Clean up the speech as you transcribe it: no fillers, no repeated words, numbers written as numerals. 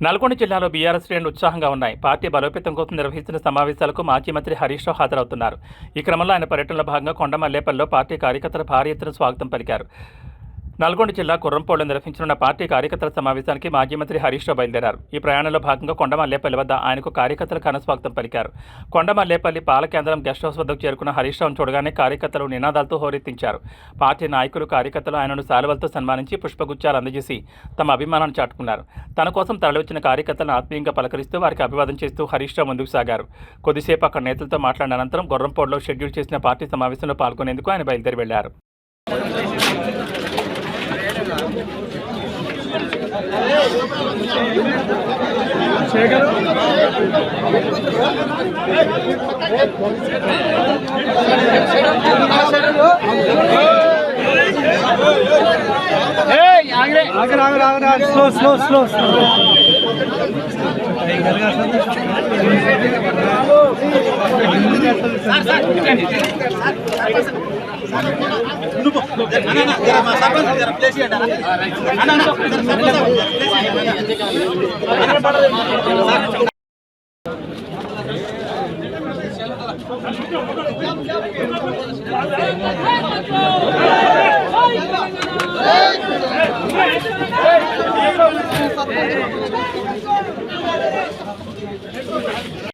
నల్గొండ జిల్లాలో బీఆర్ఎస్ శ్రేణులు ఉత్సాహంగా ఉన్నాయి. పార్టీ బలోపేతం కోసం నిర్వహిస్తున్న సమావేశాలకు మాజీ మంత్రి హరీష్ రావు హాజరవుతున్నారు. ఈ క్రమంలో ఆయన పర్యటనలో భాగంగా కొండమల్లేపల్లిలో పార్టీ కార్యకర్తలు భారీ ఎత్తున స్వాగతం పలికారు. నల్గొండ జిల్లా కుర్రంపోడులో నిర్వహించనున్న పార్టీ కార్యకర్తల సమావేశానికి మాజీ మంత్రి హరీష్ రావు బయలుదేరారు. ఈ ప్రయాణంలో భాగంగా కొండమల్లేపల్లి వద్ద ఆయనకు కార్యకర్తలు ఘనస్వాగతం పలికారు. కొండమల్లేపల్లి పాల కేంద్రం గెస్ట్ హౌస్ వద్దకు చేరుకున్న హరీష్ రావును చూడగానే కార్యకర్తలు నినాదాలతో హోరెత్తించారు. పార్టీ నాయకులు కార్యకర్తలు ఆయనను శాలువలతో సన్మానించి పుష్పగుచ్చాలు అందజేసి తమ అభిమానాన్ని చాటుకున్నారు. తన కోసం తరలివచ్చిన కార్యకర్తలను ఆత్మీయంగా పలకరిస్తూ వారికి అభివాదం చేస్తూ హరీష్ రావు ముందుకు సాగారు. కొద్దిసేపు అక్కడ నేతలతో మాట్లాడిన అనంతరం గుర్రంపోడులో షెడ్యూల్ చేసిన పార్టీ సమావేశంలో పాల్గొనేందుకు ఆయన బయలుదేరి వెళ్లారు.